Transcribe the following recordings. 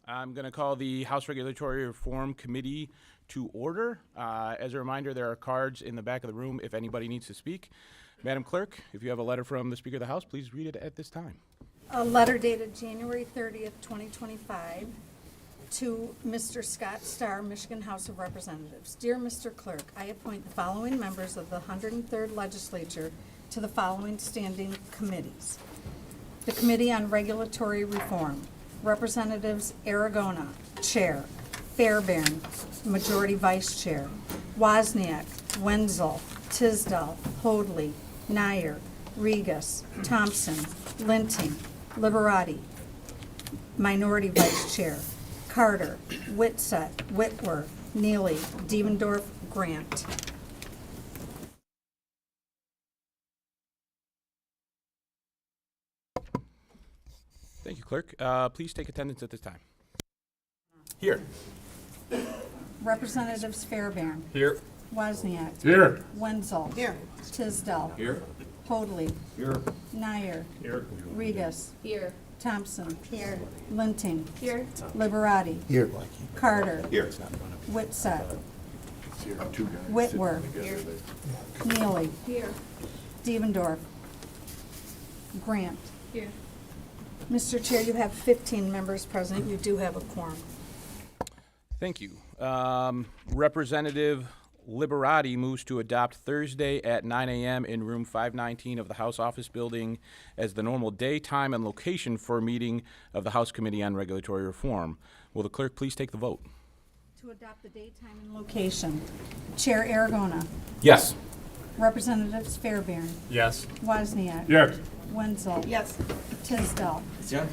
I'm going to call the House Regulatory Reform Committee to order. As a reminder, there are cards in the back of the room if anybody needs to speak. Madam Clerk, if you have a letter from the Speaker of the House, please read it at this time. A letter dated January 30th, 2025, to Mr. Scott Starr, Michigan House of Representatives. Dear Mr. Clerk, I appoint the following members of the 103rd Legislature to the following standing committees. The Committee on Regulatory Reform, Representatives Aragona, Chair; Fairbairn, Majority Vice Chair; Wozniak, Wenzel, Tisdall, Hoadley, Nyer, Regas, Thompson, Linting, Liberati, Minority Vice Chair; Carter, Whitsett, Whitwer, Neely, Devendorf, Grant. Thank you, Clerk. Please take attendance at this time. Here. Representatives Fairbairn, Here. Wozniak, Here. Wenzel, Here. Tisdall, Here. Hoadley, Here. Nyer, Here. Regas, Here. Thompson, Here. Linting, Here. Liberati, Here. Carter, Here. Whitsett, Two guys. Whitwer, Here. Neely, Here. Devendorf, Grant. Here. Mr. Chair, you have 15 members present. You do have a quorum. Thank you. Representative Liberati moves to adopt Thursday at 9 a.m. in room 519 of the House Office Building as the normal day, time, and location for a meeting of the House Committee on Regulatory Reform. Will the clerk please take the vote? To adopt the date, time, and location, Chair Aragona, Yes. Representatives Fairbairn, Yes. Wozniak, Yes. Wenzel, Yes. Tisdall, Yes.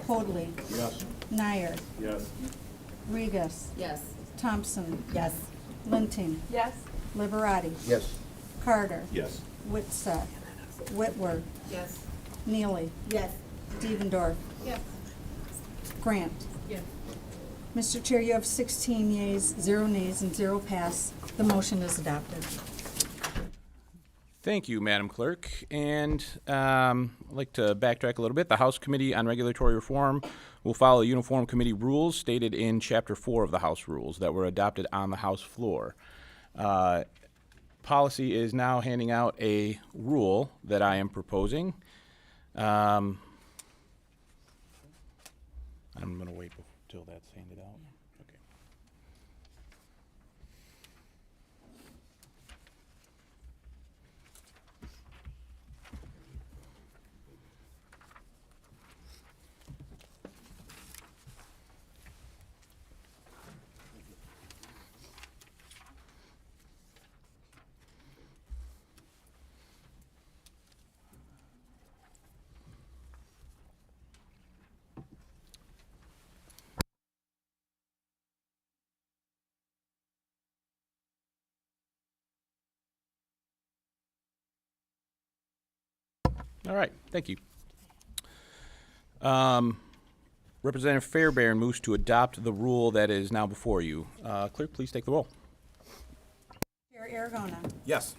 Hoadley, Yes. Nyer, Yes. Regas, Yes. Thompson, Yes. Linting, Yes. Liberati, Yes. Carter, Yes. Whitsett, Whitwer, Yes. Neely, Yes. Devendorf, Yes. Grant. Yes. Mr. Chair, you have 16 yeas, 0 nays, and 0 pass. The motion is adopted. Thank you, Madam Clerk. And I'd like to backtrack a little bit. The House Committee on Regulatory Reform will follow uniform committee rules stated in Chapter 4 of the House Rules that were adopted on the House floor. Policy is now handing out a rule that I am proposing. I'm going to wait until that's handed out. Okay. All right, thank you. Representative Fairbairn moves to adopt the rule that is now before you. Clerk, please take the roll. Chair Aragona, Yes.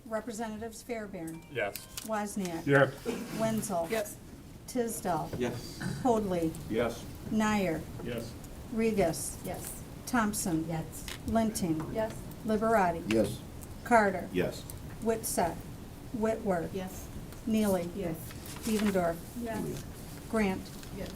Representatives Fairbairn, Yes. Wozniak, Yes. Wenzel, Yes. Tisdall, Yes. Hoadley, Yes. Nyer, Yes. Regas, Yes. Thompson, Yes. Linting, Yes. Liberati, Yes. Carter, Yes. Whitsett, Whitwer, Yes. Neely, Yes. Devendorf, Yes. Grant. Yes.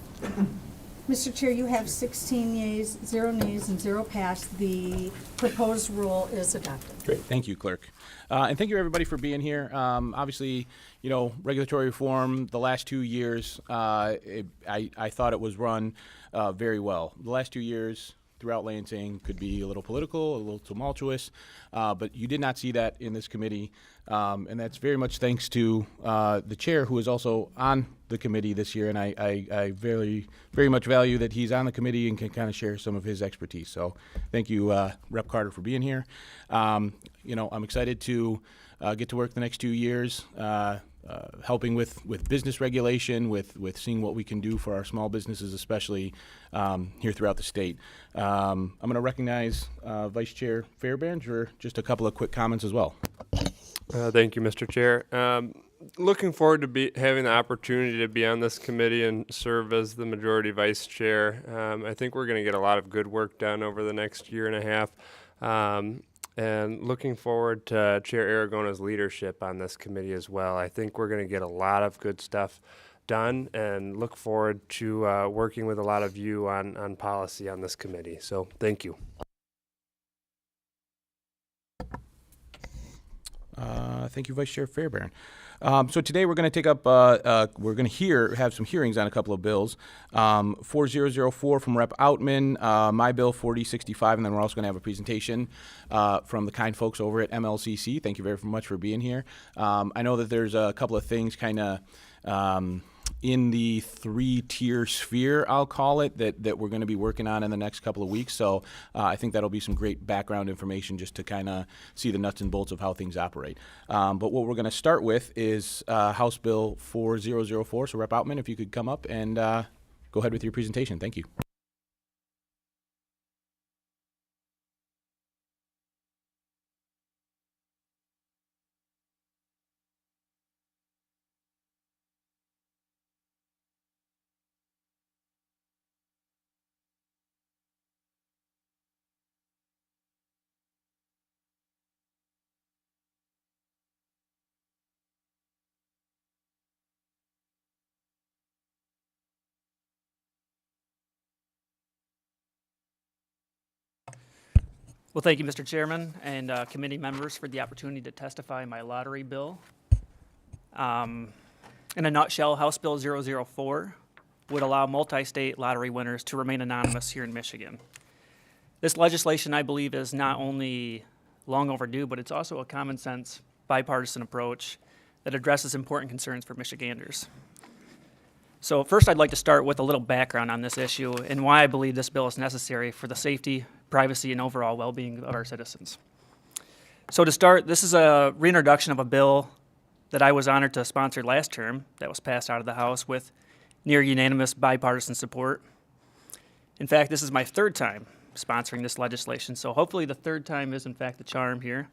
Mr. Chair, you have 16 yeas, 0 nays, and 0 pass. The proposed rule is adopted. Great, thank you, Clerk. And thank you, everybody, for being here. Obviously, you know, regulatory reform, the last 2 years, I thought it was run very well. The last 2 years throughout Lansing could be a little political, a little tumultuous, but you did not see that in this committee, and that's very much thanks to the chair, who is also on the committee this year, and I very, very much value that he's on the committee and can kind of share some of his expertise. So thank you, Rep. Carter, for being here. You know, I'm excited to get to work the next 2 years, helping with business regulation, with seeing what we can do for our small businesses, especially here throughout the state. I'm going to recognize Vice Chair Fairbairn for just a couple of quick comments as well. Thank you, Mr. Chair. looking forward to having the opportunity to be on this committee and serve as the majority vice chair. I think we're going to get a lot of good work done over the next year and a half. And looking forward to Chair Aragona's leadership on this committee as well. I think we're going to get a lot of good stuff done and look forward to working with a lot of you on policy on this committee. So thank you. Thank you, Vice Chair Fairbairn. So today we're going to take up, we're going to have some hearings on a couple of bills. 4004 from Rep. Outman, my bill 4065, and then we're also going to have a presentation from the kind folks over at MLCC. Thank you very much for being here. I know that there's a couple of things kind of in the three-tier sphere, I'll call it, that we're going to be working on in the next couple of weeks. So I think that'll be some great background information just to kind of see the nuts and bolts of how things operate. But what we're going to start with is House Bill 4004. So Rep. Outman, if you could come up and go ahead with your presentation. Thank you. Well, thank you, Mr. Chairman and committee members for the opportunity to testify in my lottery bill. In a nutshell, House Bill 004 would allow multi-state lottery winners to remain anonymous here in Michigan. This legislation, I believe, is not only long overdue, but it's also a common sense, bipartisan approach that addresses important concerns for Michiganders. So first, I'd like to start with a little background on this issue and why I believe this bill is necessary for the safety, privacy, and overall well-being of our citizens. So to start, this is a reintroduction of a bill that I was honored to sponsor last term that was passed out of the House with near unanimous bipartisan support. In fact, this is my third time sponsoring this legislation, so hopefully the third time is in fact the charm here.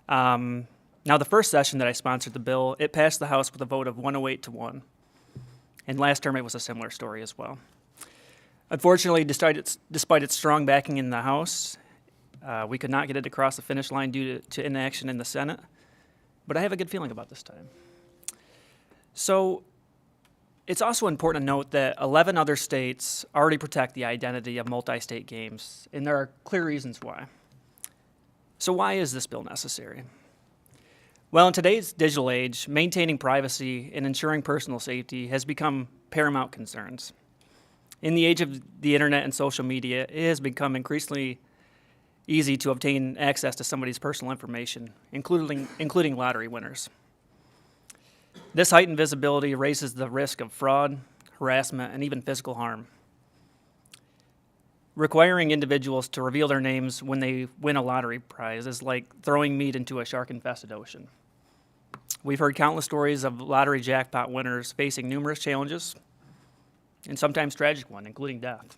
Now, the first session that I sponsored the bill, it passed the House with a vote of 108 to 1. And last term, it was a similar story as well. Unfortunately, despite its strong backing in the House, we could not get it across the finish line due to inaction in the Senate. But I have a good feeling about this time. So it's also important to note that 11 other states already protect the identity of multi-state games, and there are clear reasons why. So why is this bill necessary? Well, in today's digital age, maintaining privacy and ensuring personal safety has become paramount concerns. In the age of the internet and social media, it has become increasingly easy to obtain access to somebody's personal information, including lottery winners. This heightened visibility raises the risk of fraud, harassment, and even physical harm. Requiring individuals to reveal their names when they win a lottery prize is like throwing meat into a shark-infested ocean. We've heard countless stories of lottery jackpot winners facing numerous challenges, and sometimes tragic ones, including death.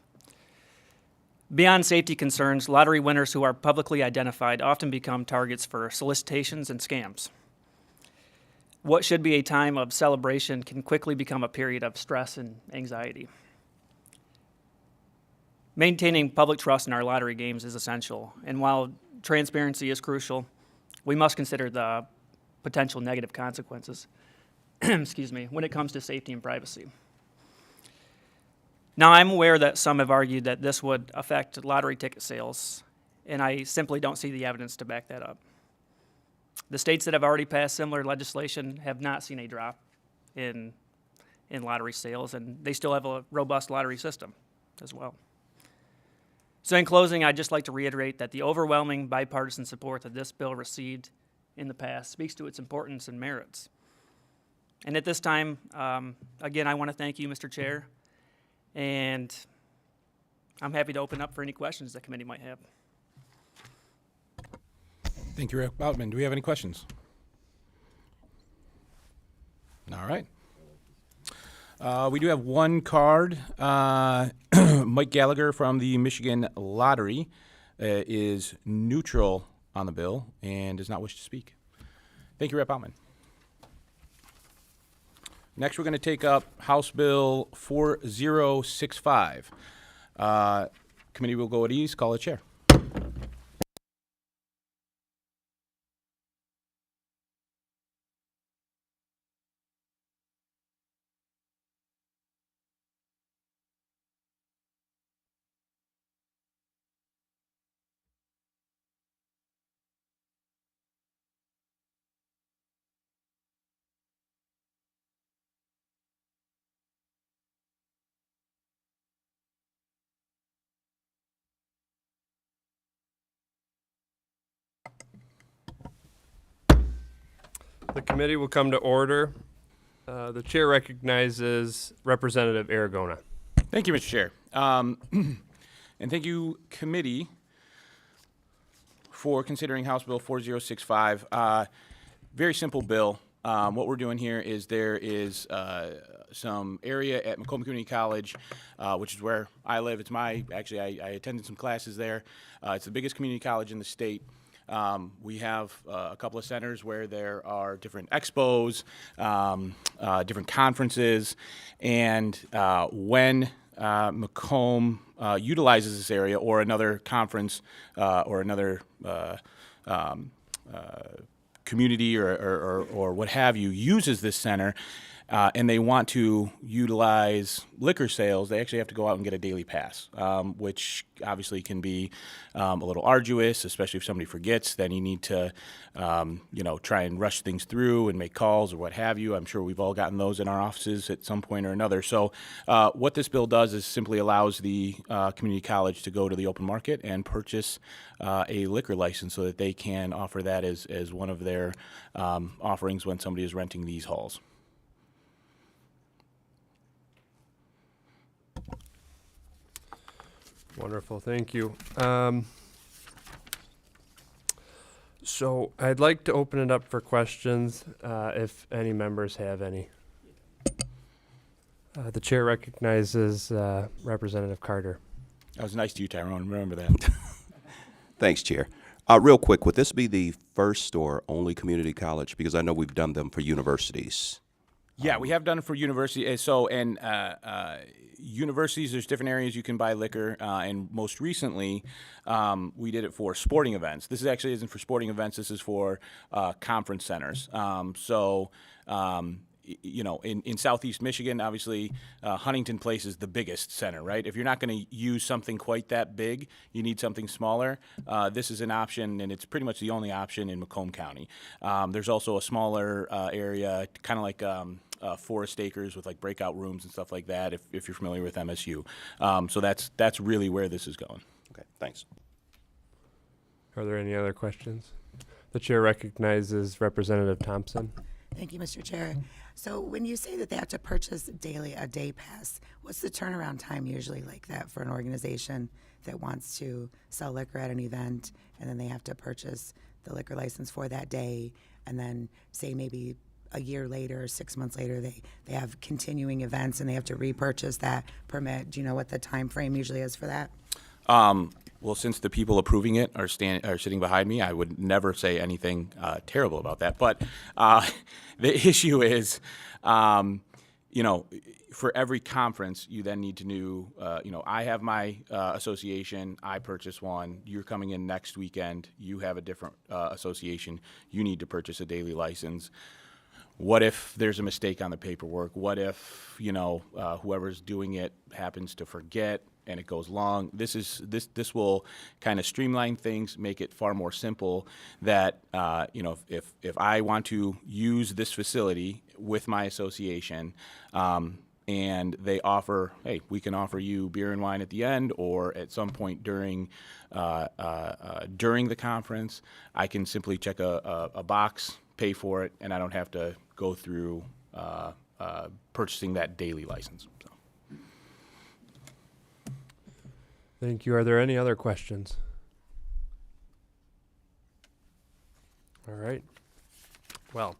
Beyond safety concerns, lottery winners who are publicly identified often become targets for solicitations and scams. What should be a time of celebration can quickly become a period of stress and anxiety. Maintaining public trust in our lottery games is essential, and while transparency is crucial, we must consider the potential negative consequences excuse me, when it comes to safety and privacy. Now, I'm aware that some have argued that this would affect lottery ticket sales, and I simply don't see the evidence to back that up. The states that have already passed similar legislation have not seen a drop in lottery sales, and they still have a robust lottery system as well. So in closing, I'd just like to reiterate that the overwhelming bipartisan support that this bill received in the past speaks to its importance and merits. And at this time, again, I want to thank you, Mr. Chair, and I'm happy to open up for any questions the committee might have. Thank you, Rep. Outman. Do we have any questions? All right. We do have one card. Mike Gallagher from the Michigan Lottery is neutral on the bill and does not wish to speak. Thank you, Rep. Outman. Next, we're going to take up House Bill 4065. Committee will go at ease. Call the chair. The committee will come to order. The chair recognizes Representative Aragona. Thank you, Mr. Chair. And thank you, committee, for considering House Bill 4065. Very simple bill. What we're doing here is there is some area at Macomb Community College, which is where I live. It's actually, I attended some classes there. It's the biggest community college in the state. We have a couple of centers where there are different expos, different conferences, and when Macomb utilizes this area or another conference or another community or what have you uses this center, and they want to utilize liquor sales, they actually have to go out and get a daily pass, which obviously can be a little arduous, especially if somebody forgets. Then you need to, try and rush things through and make calls or what have you. I'm sure we've all gotten those in our offices at some point or another. So what this bill does is simply allows the community college to go to the open market and purchase a liquor license so that they can offer that as one of their offerings when somebody is renting these halls. Wonderful, thank you. So I'd like to open it up for questions, if any members have any. The chair recognizes Representative Carter. That was nice to you, Tyrone. Remember that. Thanks, Chair. Real quick, would this be the first or only community college? Because I know we've done them for universities. Yeah, we have done it for university. Universities, there's different areas you can buy liquor, and most recently, we did it for sporting events. This actually isn't for sporting events. This is for conference centers. In Southeast Michigan, obviously, Huntington Place is the biggest center, right? If you're not going to use something quite that big, you need something smaller. This is an option, and it's pretty much the only option in Macomb County. There's also a smaller area, kind of like Forest Acres with like breakout rooms and stuff like that, if you're familiar with MSU. So that's really where this is going. Okay, thanks. Are there any other questions? The chair recognizes Representative Thompson. Thank you, Mr. Chair. So when you say that they have to purchase daily a day pass, what's the turnaround time usually like that for an organization that wants to sell liquor at an event, and then they have to purchase the liquor license for that day, and then say maybe a year later or 6 months later they have continuing events and they have to repurchase that permit? Do you know what the time frame usually is for that? Well, since the people approving it are sitting behind me, I would never say anything terrible about that. But the issue is, for every conference, you then need to know, I have my association, I purchase one, you're coming in next weekend, you have a different association, you need to purchase a daily license. What if there's a mistake on the paperwork? What if, whoever's doing it happens to forget and it goes long? This will kind of streamline things, make it far more simple that, if I want to use this facility with my association, and they offer, hey, we can offer you beer and wine at the end or at some point during the conference, I can simply check a box, pay for it, and I don't have to go through purchasing that daily license. So. Thank you. Are there any other questions? All right. Well,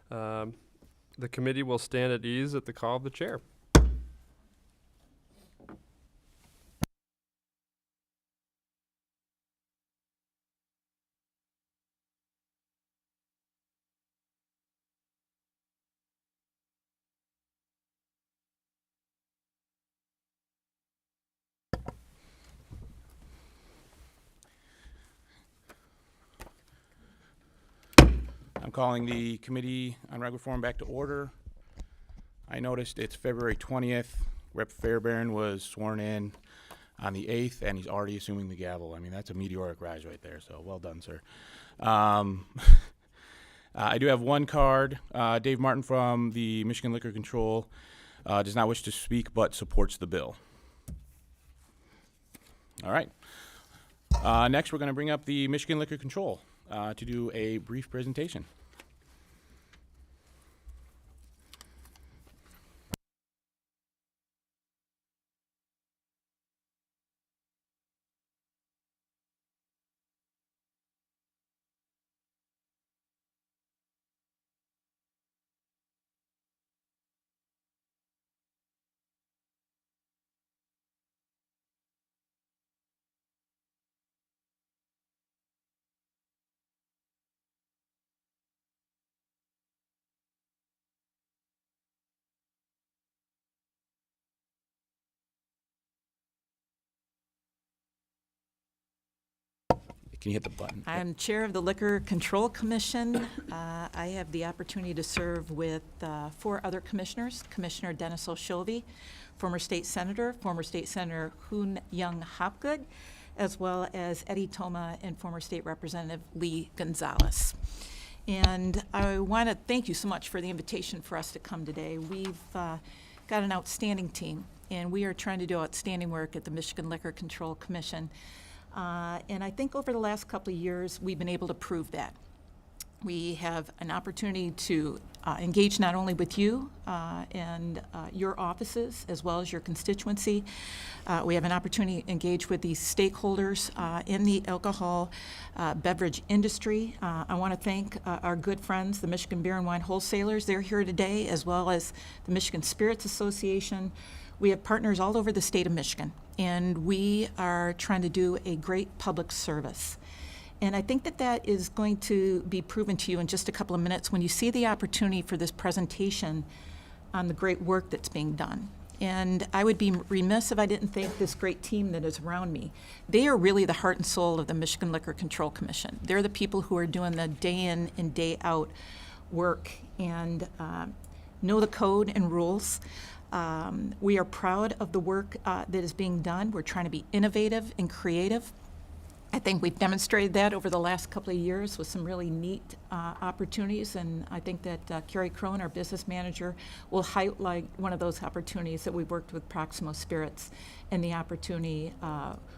the committee will stand at ease at the call of the chair. I'm calling the Committee on Reg Reform back to order. I noticed it's February 20th. Rep. Fairbairn was sworn in on the 8th, and he's already assuming the gavel. I mean, that's a meteoric rise right there, so well done, sir. I do have one card. Dave Martin from the Michigan Liquor Control does not wish to speak but supports the bill. All right. Next, we're going to bring up the Michigan Liquor Control to do a brief presentation. Can you hit the button? I'm Chair of the Liquor Control Commission. I have the opportunity to serve with 4 other commissioners. Commissioner Dennis Oshovi, former state senator Hoon Young Hopgood, as well as Eddie Toma and former state representative Lee Gonzalez. And I want to thank you so much for the invitation for us to come today. We've got an outstanding team, and we are trying to do outstanding work at the Michigan Liquor Control Commission. And I think over the last couple of years, we've been able to prove that. We have an opportunity to engage not only with you and your offices, as well as your constituency. We have an opportunity to engage with these stakeholders in the alcohol beverage industry. I want to thank our good friends, the Michigan Beer and Wine Wholesalers. They're here today, as well as the Michigan Spirits Association. We have partners all over the state of Michigan, and we are trying to do a great public service. And I think that that is going to be proven to you in just a couple of minutes when you see the opportunity for this presentation on the great work that's being done. And I would be remiss if I didn't thank this great team that is around me. They are really the heart and soul of the Michigan Liquor Control Commission. They're the people who are doing the day in and day out work and know the code and rules. We are proud of the work that is being done. We're trying to be innovative and creative. I think we've demonstrated that over the last couple of years with some really neat opportunities, and I think that Carrie Crone, our business manager, will highlight one of those opportunities that we've worked with Proximo Spirits and the opportunity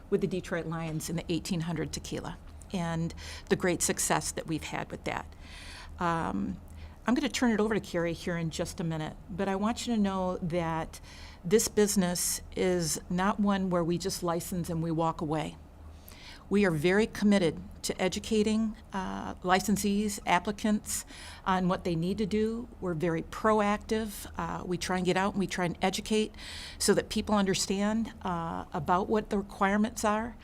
with the Detroit Lions in the 1800 tequila and the great success that we've had with that. I'm going to turn it over to Carrie here in just a minute, but I want you to know that this business is not one where we just license and we walk away. We are very committed to educating licensees, applicants on what they need to do. We're very proactive. We try and get out and we try and educate so that people understand about what the requirements are.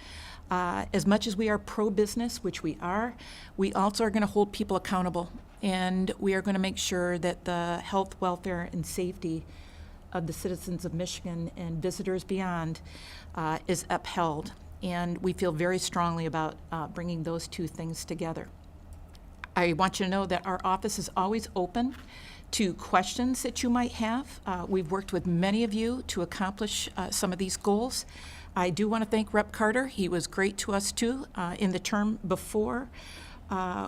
As much as we are pro-business, which we are, we also are going to hold people accountable. And we are going to make sure that the health, welfare, and safety of the citizens of Michigan and visitors beyond is upheld. And we feel very strongly about bringing those two things together. I want you to know that our office is always open to questions that you might have. We've worked with many of you to accomplish some of these goals. I do want to thank Rep. Carter. He was great to us too in the term before.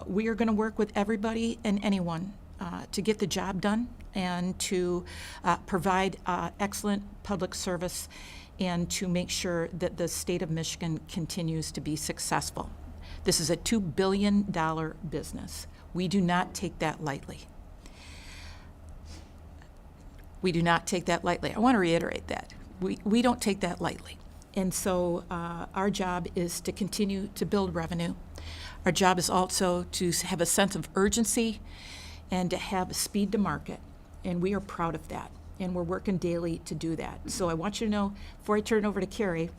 We are going to work with everybody and anyone to get the job done and to provide excellent public service and to make sure that the state of Michigan continues to be successful. This is a $2 billion business. We do not take that lightly. We do not take that lightly. I want to reiterate that. We don't take that lightly. And so our job is to continue to build revenue. Our job is also to have a sense of urgency and to have a speed to market. And we are proud of that. And we're working daily to do that. So I want you to know, before I turn it over to Carrie,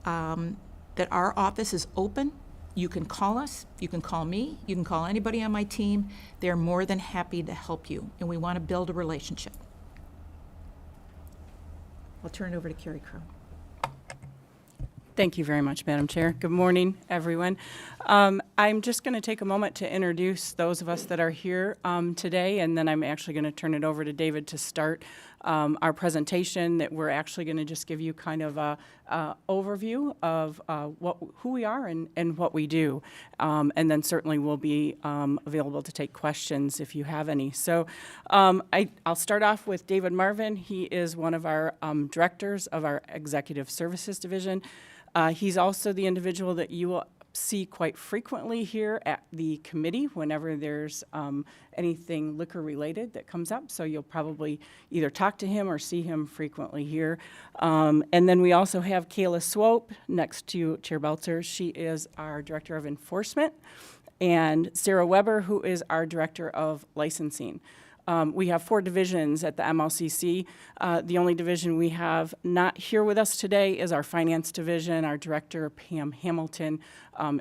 that our office is open. You can call us, you can call me, you can call anybody on my team. They're more than happy to help you, and we want to build a relationship. I'll turn it over to Carrie Crone. Thank you very much, Madam Chair. Good morning, everyone. I'm just going to take a moment to introduce those of us that are here today, and then I'm actually going to turn it over to David to start our presentation. That we're actually going to just give you kind of a overview of who we are and what we do, and then certainly we'll be available to take questions if you have any. So I'll start off with David Marvin. He is one of our directors of our Executive Services Division. He's also the individual that you will see quite frequently here at the committee whenever there's anything liquor related that comes up. So you'll probably either talk to him or see him frequently here. And then we also have Kayla Swope next to Chair Belzer. She is our Director of Enforcement. And Sarah Weber, who is our Director of Licensing. We have 4 divisions at the MLCC. The only division we have not here with us today is our finance division. Our director, Pam Hamilton,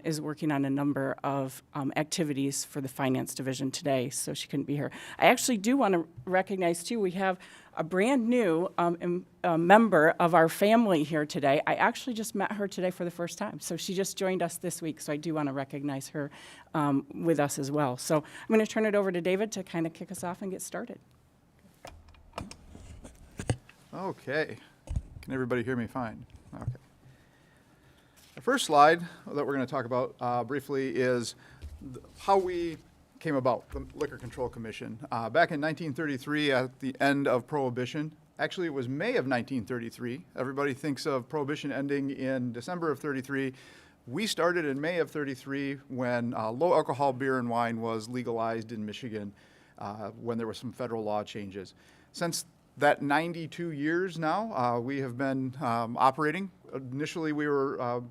is working on a number of activities for the finance division today, so she couldn't be here. I actually do want to recognize, too, we have a brand new member of our family here today. I actually just met her today for the first time, so she just joined us this week, so I do want to recognize her with us as well. So I'm going to turn it over to David to kind of kick us off and get started. Okay. Can everybody hear me fine? Okay. The first slide that we're going to talk about briefly is how we came about, the Liquor Control Commission. Back in 1933, at the end of Prohibition, actually it was May of 1933. Everybody thinks of Prohibition ending in December of 33. We started in May of 33 when low alcohol beer and wine was legalized in Michigan when there were some federal law changes. Since that 92 years now, we have been operating. Initially, we were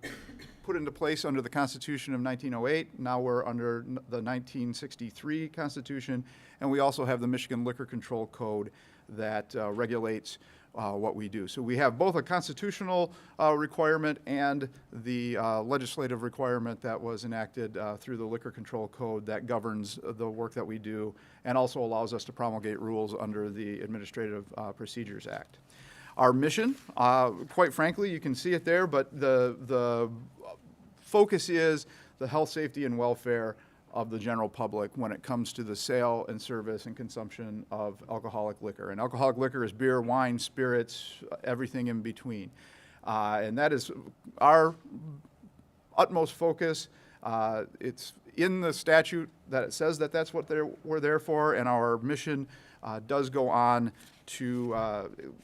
put into place under the Constitution of 1908. Now we're under the 1963 Constitution, and we also have the Michigan Liquor Control Code that regulates what we do. So we have both a constitutional requirement and the legislative requirement that was enacted through the Liquor Control Code that governs the work that we do and also allows us to promulgate rules under the Administrative Procedures Act. Our mission, quite frankly, you can see it there, but the focus is the health, safety, and welfare of the general public when it comes to the sale and service and consumption of alcoholic liquor. And alcoholic liquor is beer, wine, spirits, everything in between. And that is our utmost focus. It's in the statute that it says that that's what we're there for, and our mission does go on to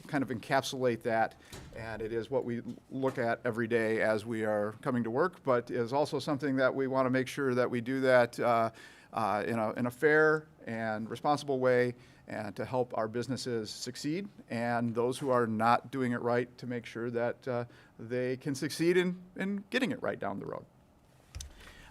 kind of encapsulate that, and it is what we look at every day as we are coming to work, but is also something that we want to make sure that we do that in a fair and responsible way, and to help our businesses succeed, and those who are not doing it right to make sure that they can succeed in getting it right down the road.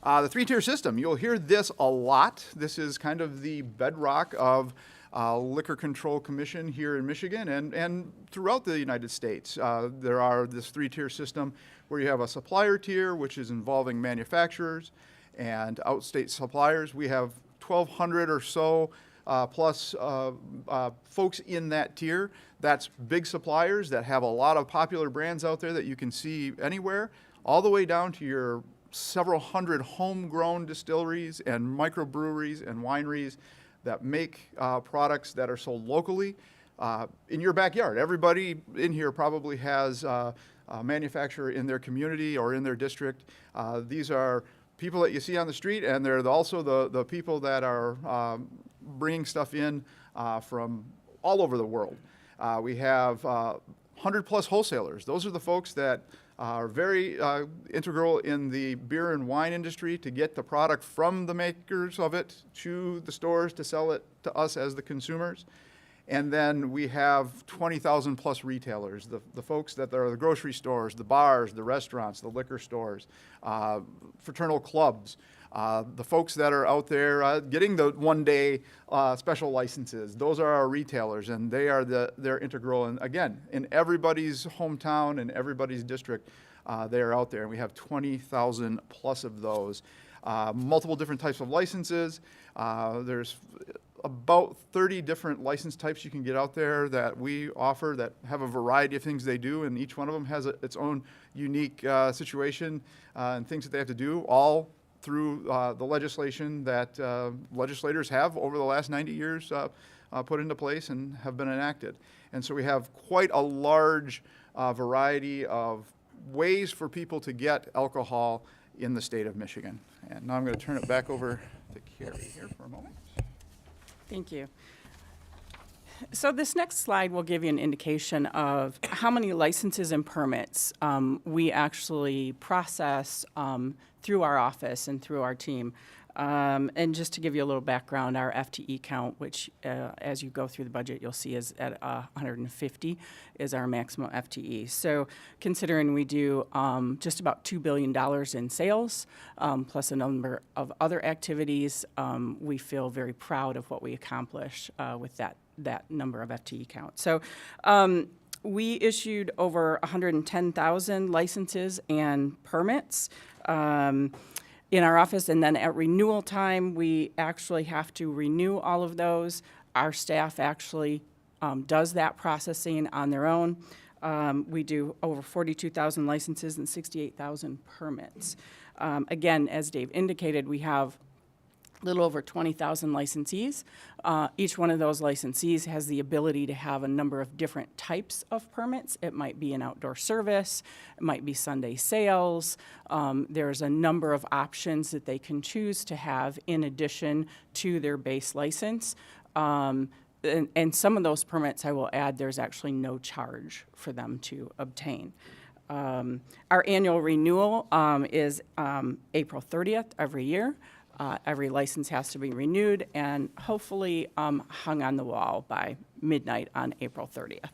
The 3-tier system, you'll hear this a lot. This is kind of the bedrock of Liquor Control Commission here in Michigan and throughout the United States. There are this 3-tier system where you have a supplier tier, which is involving manufacturers and outstate suppliers. We have 1,200 or so plus folks in that tier. That's big suppliers that have a lot of popular brands out there that you can see anywhere, all the way down to your several hundred homegrown distilleries and microbreweries and wineries that make products that are sold locally in your backyard. Everybody in here probably has a manufacturer in their community or in their district. These are people that you see on the street, and they're also the people that are bringing stuff in from all over the world. We have 100-plus wholesalers. Those are the folks that are very integral in the beer and wine industry to get the product from the makers of it to the stores to sell it to us as the consumers. And then we have 20,000 plus retailers, the folks that are the grocery stores, the bars, the restaurants, the liquor stores, fraternal clubs, the folks that are out there getting the one-day special licenses. Those are our retailers, and they're integral. And again, in everybody's hometown and everybody's district, they are out there. And we have 20,000 plus of those. Multiple different types of licenses. There's about 30 different license types you can get out there that we offer that have a variety of things they do, and each one of them has its own unique situation and things that they have to do, all through the legislation that legislators have over the last 90 years put into place and have been enacted. And so we have quite a large variety of ways for people to get alcohol in the state of Michigan. And now I'm going to turn it back over to Carrie here for a moment. Thank you. So this next slide will give you an indication of how many licenses and permits we actually process through our office and through our team. And just to give you a little background, our FTE count, which as you go through the budget, you'll see is at 150 is our maximum FTE. So considering we do just about $2 billion in sales, plus a number of other activities, we feel very proud of what we accomplish with that number of FTE count. So we issued over 110,000 licenses and permits in our office, and then at renewal time, we actually have to renew all of those. Our staff actually does that processing on their own. We do over 42,000 licenses and 68,000 permits. Again, as Dave indicated, we have a little over 20,000 licensees. Each one of those licensees has the ability to have a number of different types of permits. It might be an outdoor service, it might be Sunday sales. There's a number of options that they can choose to have in addition to their base license. And some of those permits, I will add, there's actually no charge for them to obtain. Our annual renewal is April 30th every year. Every license has to be renewed and hopefully hung on the wall by midnight on April 30th.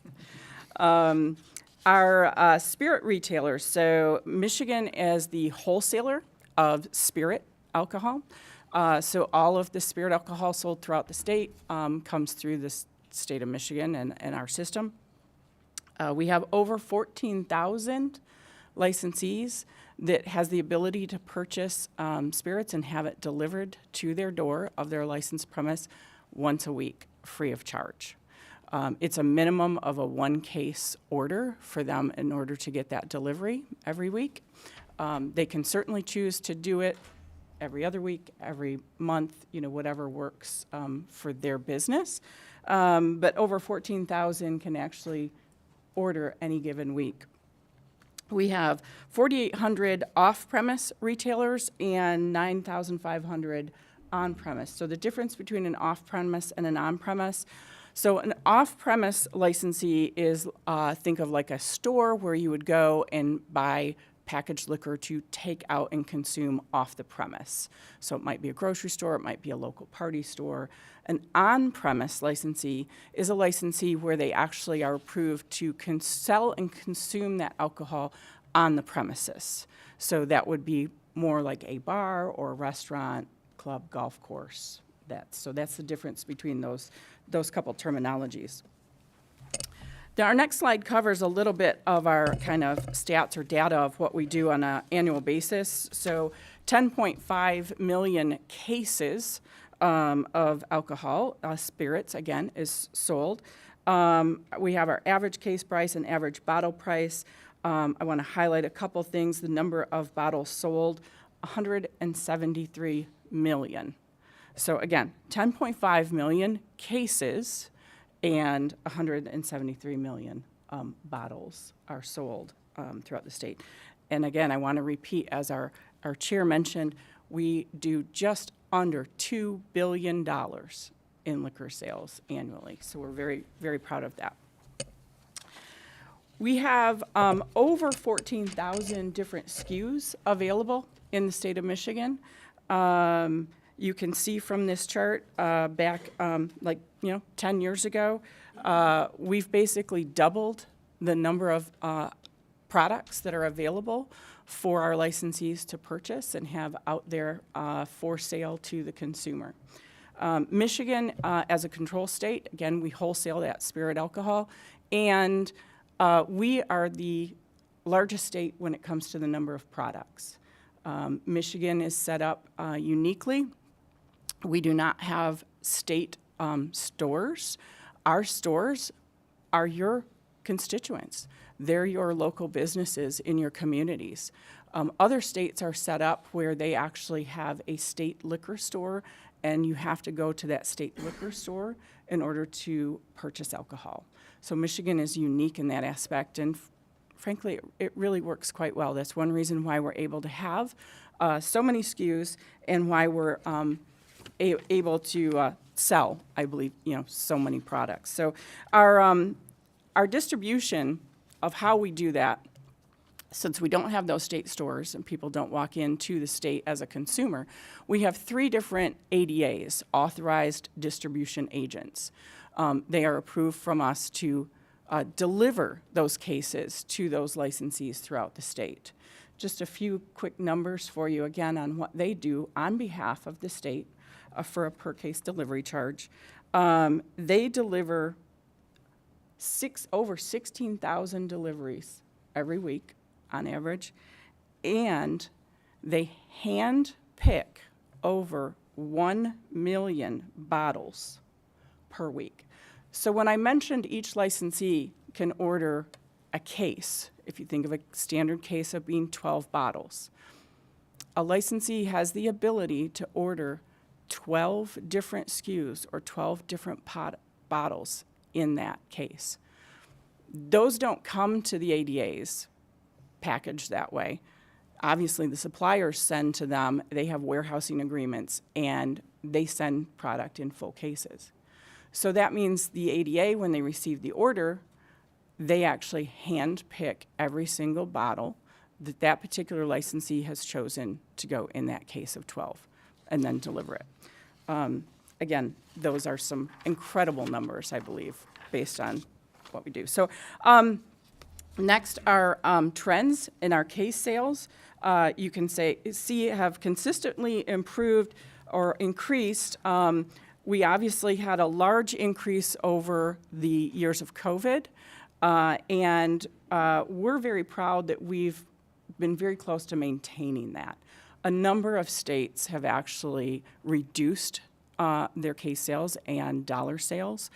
Our spirit retailers, so Michigan is the wholesaler of spirit alcohol. So all of the spirit alcohol sold throughout the state comes through the state of Michigan and our system. We have over 14,000 licensees that has the ability to purchase spirits and have it delivered to their door of their licensed premise once a week, free of charge. It's a minimum of a 1-case order for them in order to get that delivery every week. They can certainly choose to do it every other week, every month, whatever works for their business. But over 14,000 can actually order any given week. We have 4,800 off-premise retailers and 9,500 on-premise. So the difference between an off-premise and an on-premise, so an off-premise licensee is, think of like a store where you would go and buy packaged liquor to take out and consume off the premise. So it might be a grocery store, it might be a local party store. An on-premise licensee is a licensee where they actually are approved to sell and consume that alcohol on the premises. So that would be more like a bar or a restaurant, club, golf course. So that's the difference between those couple terminologies. Now, our next slide covers a little bit of our kind of stats or data of what we do on an annual basis. So 10.5 million cases of alcohol, spirits, again, is sold. We have our average case price and average bottle price. I want to highlight a couple things. The number of bottles sold, 173 million. So again, 10.5 million cases and 173 million bottles are sold throughout the state. And again, I want to repeat, as our chair mentioned, we do just under $2 billion in liquor sales annually. So we're very, very proud of that. We have over 14,000 different SKUs available in the state of Michigan. You can see from this chart back 10 years ago, we've basically doubled the number of products that are available for our licensees to purchase and have out there for sale to the consumer. Michigan, as a control state, again, we wholesale that spirit alcohol, and we are the largest state when it comes to the number of products. Michigan is set up uniquely. We do not have state stores. Our stores are your constituents. They're your local businesses in your communities. Other states are set up where they actually have a state liquor store, and you have to go to that state liquor store in order to purchase alcohol. So Michigan is unique in that aspect, and frankly, it really works quite well. That's one reason why we're able to have so many SKUs and why we're able to sell, I believe, so many products. So our distribution of how we do that, since we don't have those state stores and people don't walk into the state as a consumer, we have 3 different ADAs, authorized distribution agents. They are approved from us to deliver those cases to those licensees throughout the state. Just a few quick numbers for you again on what they do on behalf of the state for a per case delivery charge. They deliver over 16,000 deliveries every week on average, and they hand pick over 1 million bottles per week. So when I mentioned each licensee can order a case, if you think of a standard case of being 12 bottles, a licensee has the ability to order 12 different SKUs or 12 different bottles in that case. Those don't come to the ADAs packaged that way. Obviously, the suppliers send to them, they have warehousing agreements, and they send product in full cases. So that means the ADA, when they receive the order, they actually hand pick every single bottle that that particular licensee has chosen to go in that case of 12 and then deliver it. Again, those are some incredible numbers, I believe, based on what we do. So next are trends in our case sales. You can see have consistently improved or increased. We obviously had a large increase over the years of COVID, and we're very proud that we've been very close to maintaining that. A number of states have actually reduced their case sales and dollar sales.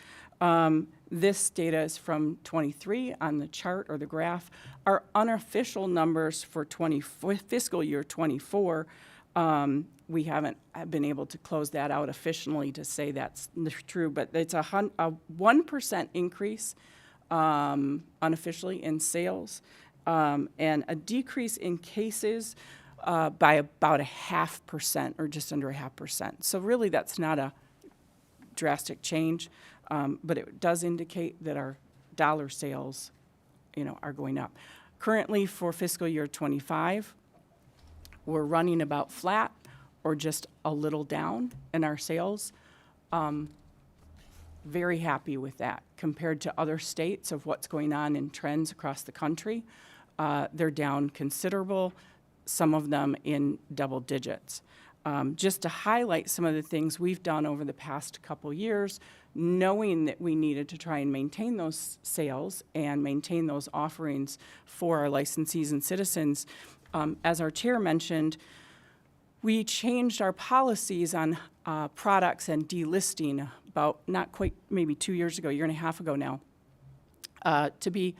This data is from 23 on the chart or the graph. Our unofficial numbers for fiscal year 24, we haven't been able to close that out officially to say that's true, but it's a 1% increase unofficially in sales and a decrease in cases by about 0.5% or just under 0.5%. So really that's not a drastic change, but it does indicate that our dollar sales, are going up. Currently for fiscal year 25, we're running about flat or just a little down in our sales. Very happy with that compared to other states of what's going on in trends across the country. They're down considerable, some of them in double digits. Just to highlight some of the things we've done over the past couple years, knowing that we needed to try and maintain those sales and maintain those offerings for our licensees and citizens. As our chair mentioned, we changed our policies on products and delisting about not quite maybe 2 years ago, 1.5 years ago now, to be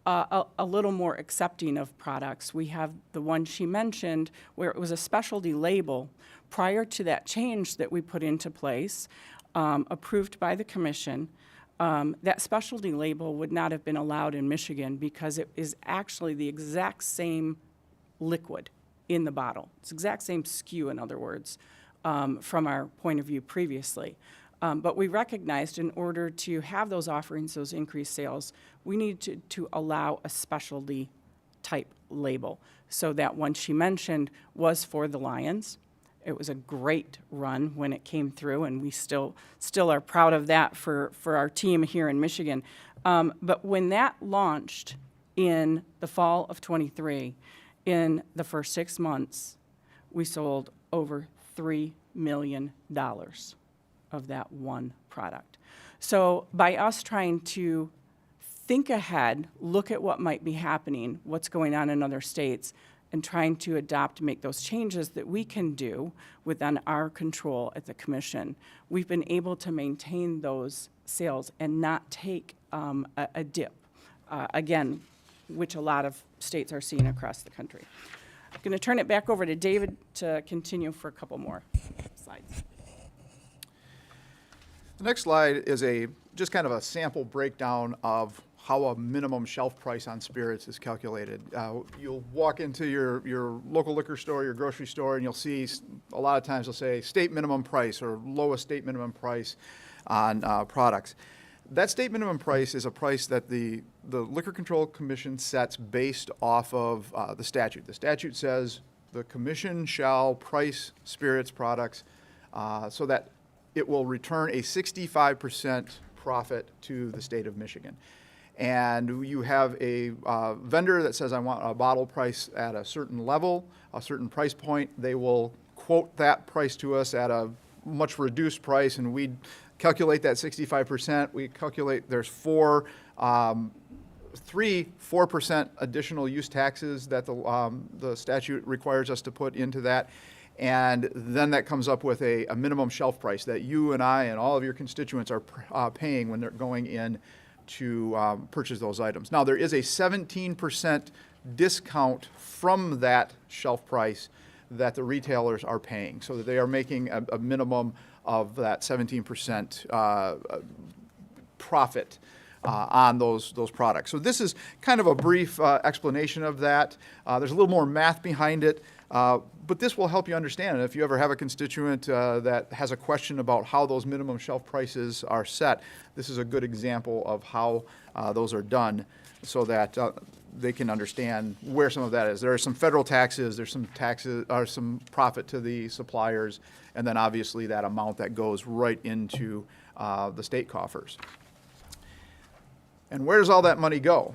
a little more accepting of products. We have the one she mentioned where it was a specialty label. Prior to that change that we put into place, approved by the commission, that specialty label would not have been allowed in Michigan because it is actually the exact same liquid in the bottle. It's the exact same SKU, in other words, from our point of view previously. But we recognized in order to have those offerings, those increased sales, we need to allow a specialty type label. So that one she mentioned was for the Lions. It was a great run when it came through, and we still are proud of that for our team here in Michigan. But when that launched in the fall of 23, in the first 6 months, we sold over $3 million of that one product. So by us trying to think ahead, look at what might be happening, what's going on in other states, and trying to adopt, make those changes that we can do within our control at the commission, we've been able to maintain those sales and not take a dip, again, which a lot of states are seeing across the country. I'm going to turn it back over to David to continue for a couple more slides. The next slide is just kind of a sample breakdown of how a minimum shelf price on spirits is calculated. You'll walk into your local liquor store, your grocery store, and you'll see a lot of times they'll say state minimum price or lowest state minimum price on products. That state minimum price is a price that the Liquor Control Commission sets based off of the statute. The statute says the commission shall price spirits products so that it will return a 65% profit to the state of Michigan. And you have a vendor that says, I want a bottle price at a certain level, a certain price point. They will quote that price to us at a much reduced price, and we calculate that 65%. We calculate there's 4% additional use taxes that the statute requires us to put into that. And then that comes up with a minimum shelf price that you and I and all of your constituents are paying when they're going in to purchase those items. Now, there is a 17% discount from that shelf price that the retailers are paying, so that they are making a minimum of that 17% profit on those products. So this is kind of a brief explanation of that. There's a little more math behind it, but this will help you understand. And if you ever have a constituent that has a question about how those minimum shelf prices are set, this is a good example of how those are done so that they can understand where some of that is. There are some federal taxes, there's some taxes, or some profit to the suppliers, and then obviously that amount that goes right into the state coffers. And where does all that money go?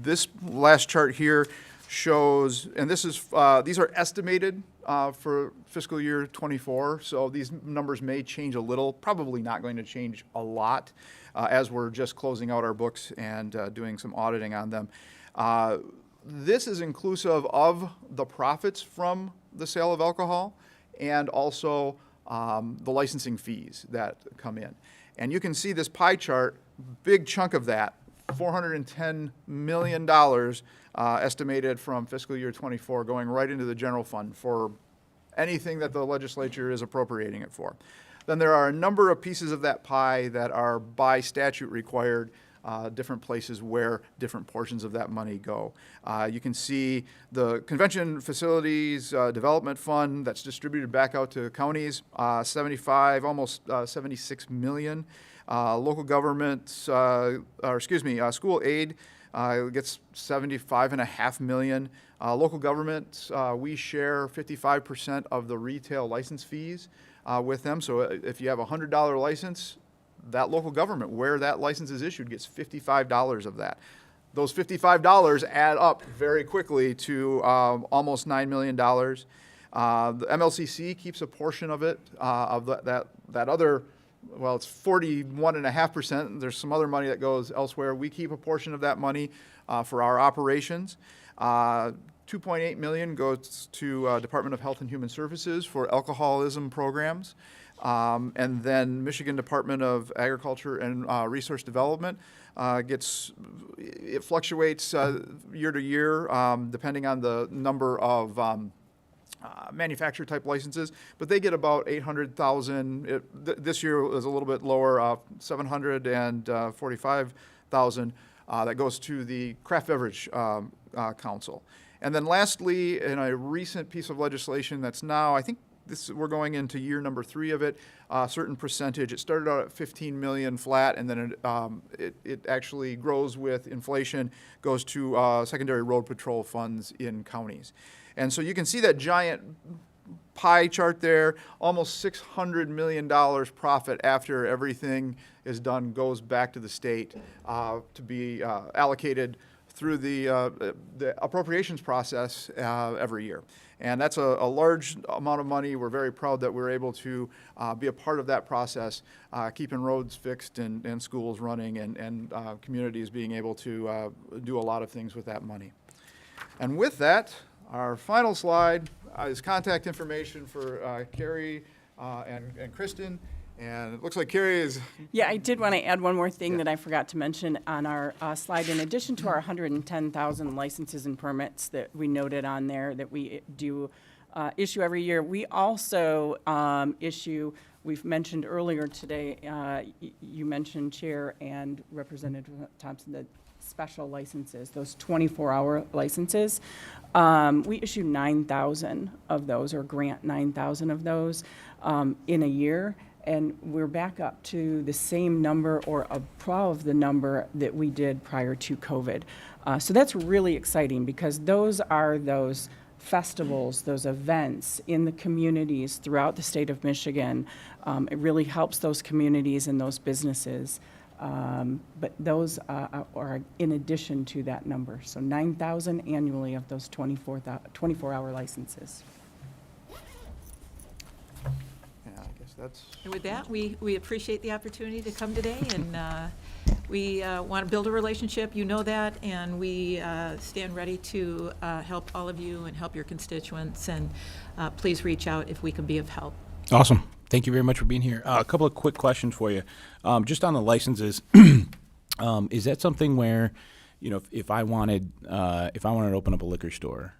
This last chart here shows, and this is these are estimated for fiscal year 24, so these numbers may change a little, probably not going to change a lot as we're just closing out our books and doing some auditing on them. This is inclusive of the profits from the sale of alcohol and also the licensing fees that come in. And you can see this pie chart, big chunk of that, $410 million estimated from fiscal year 24 going right into the general fund for anything that the legislature is appropriating it for. Then there are a number of pieces of that pie that are by statute required, different places where different portions of that money go. You can see the Convention Facilities Development Fund that's distributed back out to counties, 75, almost 76 million. Local governments, school aid gets 75.5 million. Local governments, we share 55% of the retail license fees with them. So if you have a $100 license, that local government where that license is issued gets $55 of that. Those $55 add up very quickly to almost $9 million. The MLCC keeps a portion of it, of that other, well, it's 41.5%. There's some other money that goes elsewhere. We keep a portion of that money for our operations. 2.8 million goes to Department of Health and Human Services for alcoholism programs. And then Michigan Department of Agriculture and Resource Development it fluctuates year to year depending on the number of manufacturer type licenses, but they get about 800,000. This year was a little bit lower, 745,000 that goes to the Craft Beverage Council. And then lastly, in a recent piece of legislation that's now, I think we're going into year number 3 of it, a certain percentage. It started out at 15 million flat, and then it actually grows with inflation, goes to secondary road patrol funds in counties. And so you can see that giant pie chart there, almost $600 million profit after everything is done goes back to the state to be allocated through the appropriations process every year. And that's a large amount of money. We're very proud that we're able to be a part of that process, keeping roads fixed and schools running and communities being able to do a lot of things with that money. And with that, our final slide is contact information for Carrie and Kristen. And it looks like Carrie is, Yeah, I did want to add one more thing that I forgot to mention on our slide. In addition to our 110,000 licenses and permits that we noted on there that we do issue every year, we also issue, we've mentioned earlier today, you mentioned Chair and Representative Thompson, the special licenses, those 24-hour licenses. We issue 9,000 of those, or grant 9,000 of those in a year. And we're back up to the same number or above the number that we did prior to COVID. So that's really exciting because those are those festivals, those events in the communities throughout the state of Michigan. It really helps those communities and those businesses. But those are in addition to that number. So 9,000 annually of those 24-hour licenses. that's, And with that, we appreciate the opportunity to come today, and we want to build a relationship, you know that, and we stand ready to help all of you and help your constituents, and please reach out if we can be of help. Awesome. Thank you very much for being here. A couple of quick questions for you. Just on the licenses, is that something where, you know, if I wanted to open up a liquor store,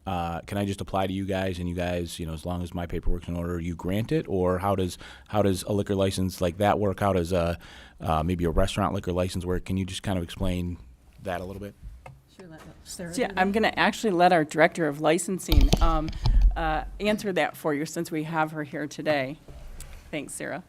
can I just apply to you guys, and you guys, you know, as long as my paperwork's in order, you grant it? Or how does a liquor license like that work? How does maybe a restaurant liquor license work? Can you just kind of explain that a little bit? Sure, let Sarah So, yeah, do I'm that. going to actually let our Director of Licensing answer that for you since we have her here today. Thanks, Sarah.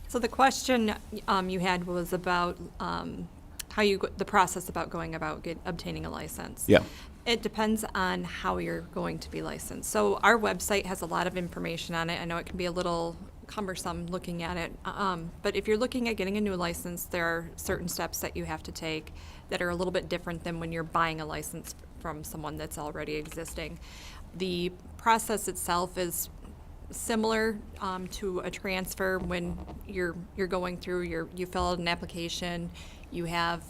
So the question you had was about how the process about going about obtaining a license. Yeah. It depends on how you're going to be licensed. So our website has a lot of information on it. I know it can be a little cumbersome looking at it, but if you're looking at getting a new license, there are certain steps that you have to take that are a little bit different than when you're buying a license from someone that's already existing. The process itself is similar to a transfer. When you're going through you fill out an application, you have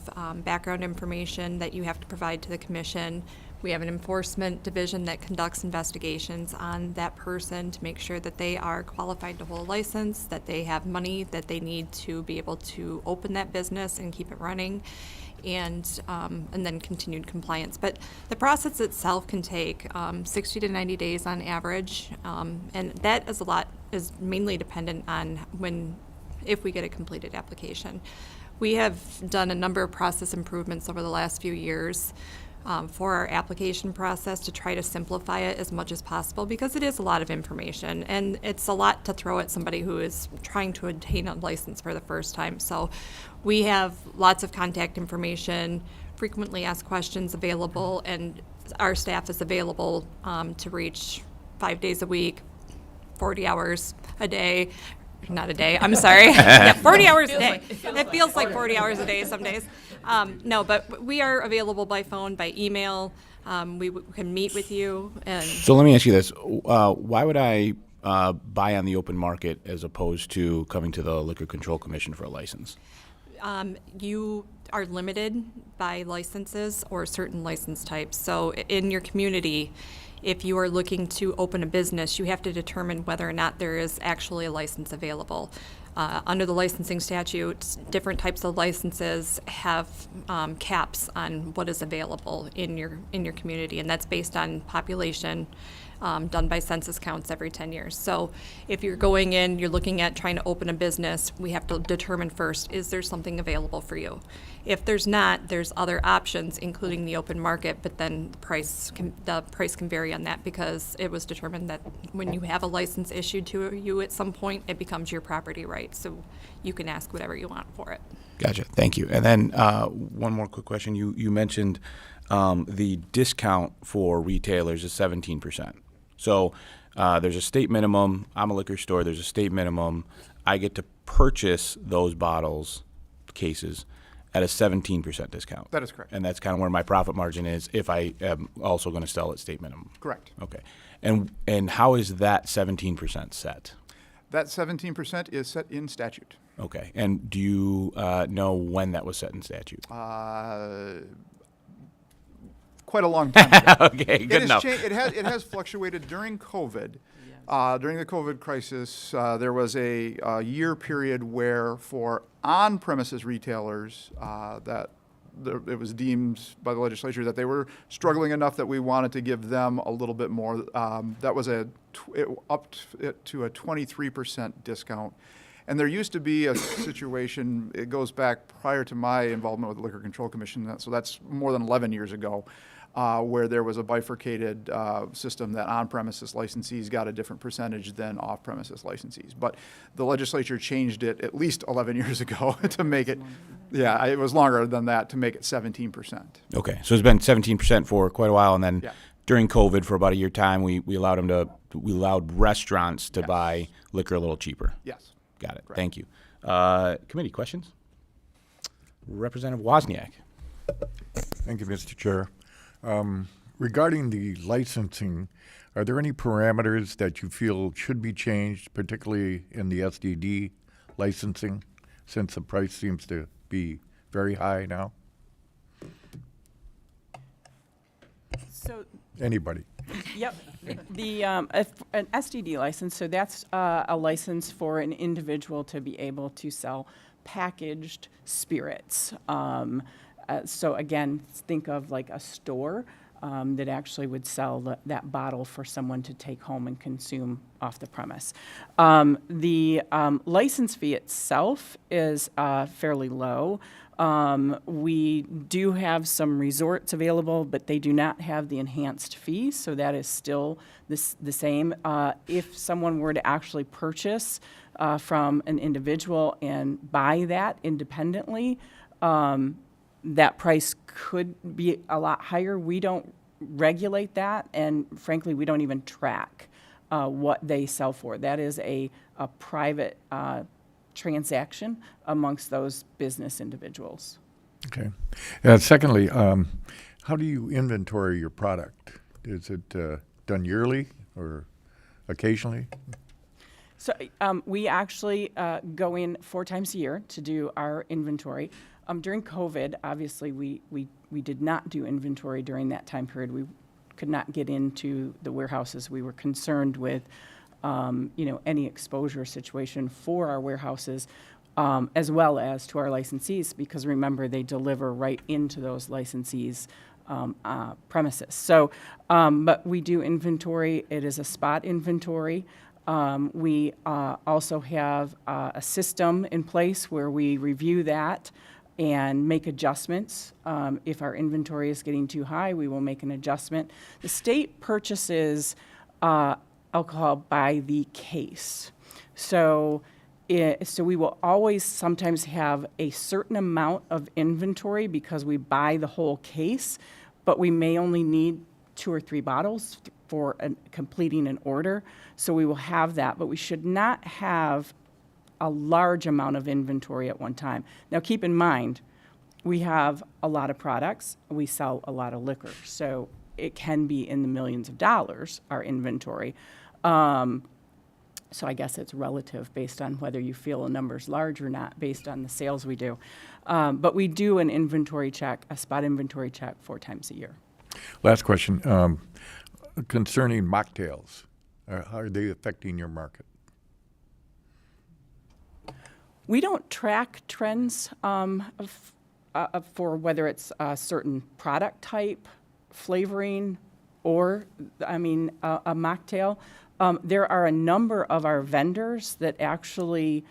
background information that you have to provide to the commission. We have an enforcement division that conducts investigations on that person to make sure that they are qualified to hold a license, that they have money that they need to be able to open that business and keep it running, and then continued compliance. But the process itself can take 60 to 90 days on average, and that is mainly dependent on if we get a completed application. We have done a number of process improvements over the last few years for our application process to try to simplify it as much as possible, because it is a lot of information and it's a lot to throw at somebody who is trying to obtain a license for the first time. So we have lots of contact information, frequently asked questions available, and our staff is available to reach 5 days a week, 40 hours a day. Not a day, I'm sorry. Yeah, 40 hours a day. It feels like 40 hours a day some days. No, but we are available by phone, by email. We can meet with you. And So let me ask you this. Why would I buy on the open market as opposed to coming to the Liquor Control Commission for a license? you are limited by licenses or certain license types. So in your community, if you are looking to open a business, you have to determine whether or not there is actually a license available. Under the licensing statute, different types of licenses have caps on what is available in your community, and that's based on population done by census counts every 10 years. So if you're going in, you're looking at trying to open a business, we have to determine first, is there something available for you? If there's not, there's other options, including the open market, but then the price can vary on that, because it was determined that when you have a license issued to you at some point, it becomes your property right, so you can ask whatever you want for it. Gotcha. Thank you. And then one more quick question. You mentioned the discount for retailers is 17%. So there's a state minimum. I'm a liquor store. There's a state minimum. I get to purchase those bottles, cases, at a 17% discount. That is correct. And that's kind of where my profit margin is if I am also going to sell at state minimum. Correct. Okay. And how is that 17% set? That 17% is set in statute. Okay. And do you know when that was set in statute? quite a long time ago. Okay, good enough. It has fluctuated during COVID. During the COVID crisis, there was a year period where for on-premises retailers it was deemed by the legislature that they were struggling enough that we wanted to give them a little bit more. That was upped it to a 23% discount. And there used to be a situation, it goes back prior to my involvement with the Liquor Control Commission, so that's more than 11 years ago, where there was a bifurcated system that on-premises licensees got a different percentage than off-premises licensees. But the legislature changed it at least 11 years ago to make it, it was longer than that, to make it 17%. Okay, so it's been 17% for quite a while, and then Yeah. during COVID for about a year time, we allowed restaurants to buy liquor a little cheaper. Yes. Got it. Correct. Thank you. Committee questions? Representative Wozniak. Thank you, Mr. Chair. Regarding the licensing, are there any parameters that you feel should be changed, particularly in the SDD licensing, since the price seems to be very high now? So Anybody? Yep. If an STD license, so that's a license for an individual to be able to sell packaged spirits. So again, think of like a store that actually would sell that bottle for someone to take home and consume off the premise. The license fee itself is fairly low. We do have some resorts available, but they do not have the enhanced fee, so that is still the same. If someone were to actually purchase from an individual and buy that independently, that price could be a lot higher. We don't regulate that, and frankly, we don't even track what they sell for. That is a private transaction amongst those business individuals. Okay. Secondly, how do you inventory your product? Is it done yearly or occasionally? So we actually go in 4 times a year to do our inventory. During COVID, obviously, we did not do inventory during that time period. We could not get into the warehouses. We were concerned with any exposure situation for our warehouses, as well as to our licensees, because remember, they deliver right into those licensees' premises. So, but we do inventory. It is a spot inventory. We also have a system in place where we review that and make adjustments. If our inventory is getting too high, we will make an adjustment. The state purchases alcohol by the case. So we will always sometimes have a certain amount of inventory because we buy the whole case, but we may only need 2 or 3 bottles for completing an order. So we will have that, but we should not have a large amount of inventory at one time. Now keep in mind, we have a lot of products, we sell a lot of liquor, so it can be in the millions of dollars, our inventory. So I guess it's relative based on whether you feel a number's large or not, based on the sales we do. But we do an inventory check, a spot inventory check 4 times a year. Last question. Concerning mocktails, how are they affecting your market? We don't track trends for whether it's a certain product type, flavoring, or, a mocktail. There are a number of our vendors that actually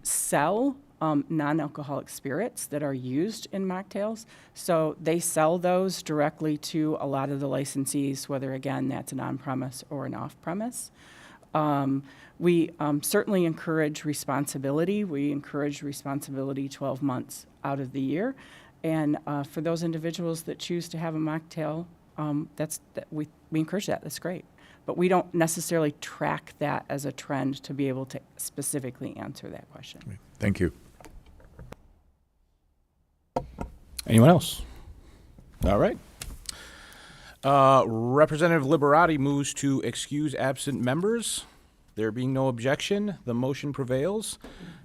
sell non-alcoholic spirits that are used in mocktails. So they sell those directly to a lot of the licensees, whether, again, that's an on-premise or an off-premise. We certainly encourage responsibility. We encourage responsibility 12 months out of the year. And for those individuals that choose to have a mocktail, we encourage that. That's great. But we don't necessarily track that as a trend to be able to specifically answer that question. Thank you. Anyone else? All right. Representative Liberati moves to excuse absent members. There being no objection, the motion prevails.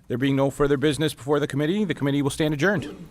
There being no further business before the committee will stand adjourned.